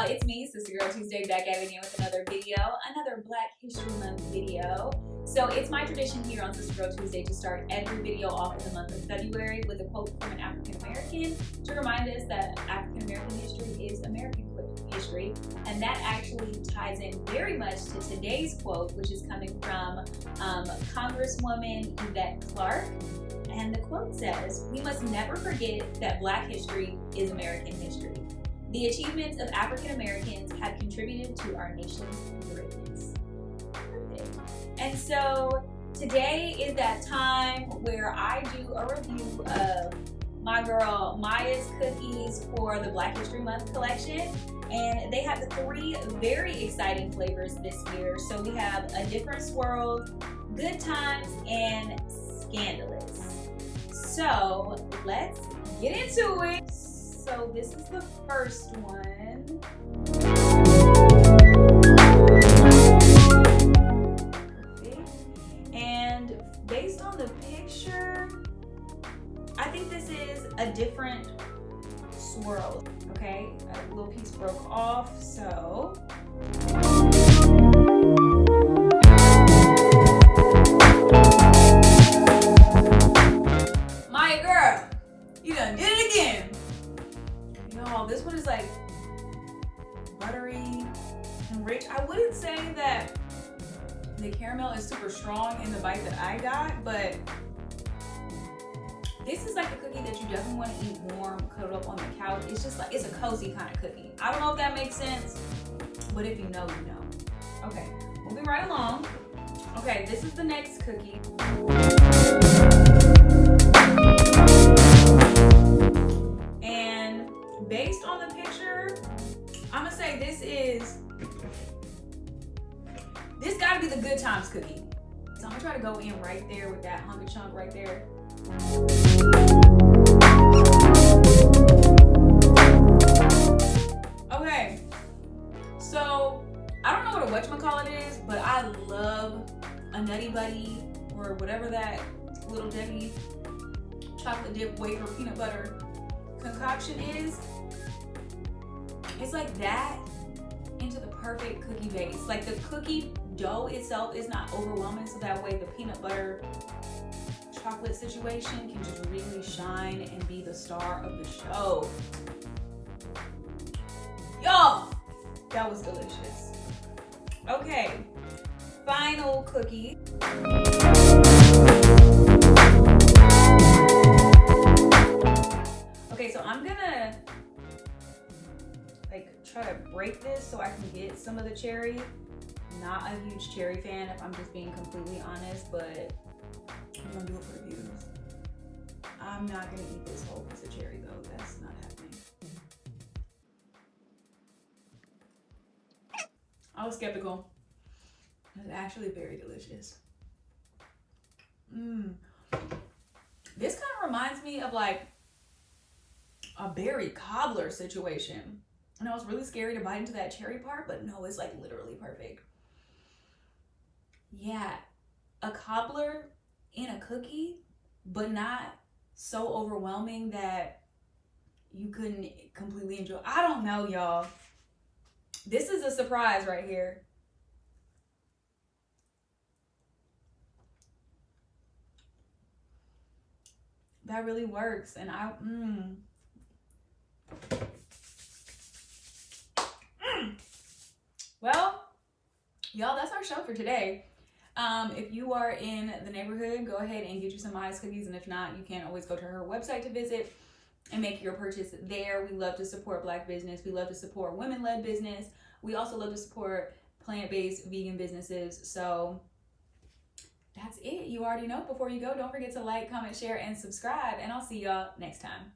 y'all, it's me, Sister Girl Tuesday, back at it again with another video, another Black History Month video. So it's my tradition here on Sister Girl Tuesday to start every video off in the month of February with a quote from an African American to remind us that African American history is American history, and that actually ties in very much to today's quote, which is coming from Congresswoman Yvette Clarke. And the quote says, "We must never forget that Black history is American history. The achievements of African Americans have contributed to our nation's greatness." Perfect. And so today is that time where I do a review of my girl Maya's cookies for the Black History Month collection. And they have 3 very exciting flavors this year. So we have a different swirled, Good Times, and Scandalous. So let's get into it. So this is the first one. Perfect. And based on the picture, I think this is a different swirl. Okay, a little piece broke off, so. My girl, you done did it again. Y'all, this one is like buttery and rich. I wouldn't say that the caramel is super strong in the bite that I got, but this is like a cookie that you definitely want to eat warm, cuddled up on the couch. It's just like, it's a cozy kind of cookie. I don't know if that makes sense, but if you know, you know. Okay, moving right along. Okay, this is the next cookie. And based on the picture, I'm gonna say this gotta be the Good Times cookie. So I'm gonna try to go in right there with that hunk of chunk right there. Okay, so I don't know what a whatchamacallit is, but I love a Nutty Buddy or whatever that Little Debbie chocolate dip wafer peanut butter concoction is. It's like that into the perfect cookie base. Like the cookie dough itself is not overwhelming, so that way the peanut butter chocolate situation can just really shine and be the star of the show. Y'all, that was delicious. Okay, final cookie. Okay, so I'm gonna like try to break this so I can get some of the cherry. Not a huge cherry fan, if I'm just being completely honest, but I'm gonna do it for the views. I'm not gonna eat this whole piece of cherry though. That's not happening. I was skeptical. It's actually very delicious. This kind of reminds me of like a berry cobbler situation. And I was really scary to bite into that cherry part, but no, it's like literally perfect. Yeah, a cobbler in a cookie, but not so overwhelming that you couldn't completely enjoy. I don't know, y'all. This is a surprise right here. That really works, and Well, y'all, that's our show for today. If you are in the neighborhood, go ahead and get you some Maya's cookies, and if not, you can always go to her website to visit and make your purchase there. We love to support Black business. We love to support women-led business. We also love to support plant-based vegan businesses. So that's it. You already know. Before you go, don't forget to like, comment, share, and subscribe, and I'll see y'all next time.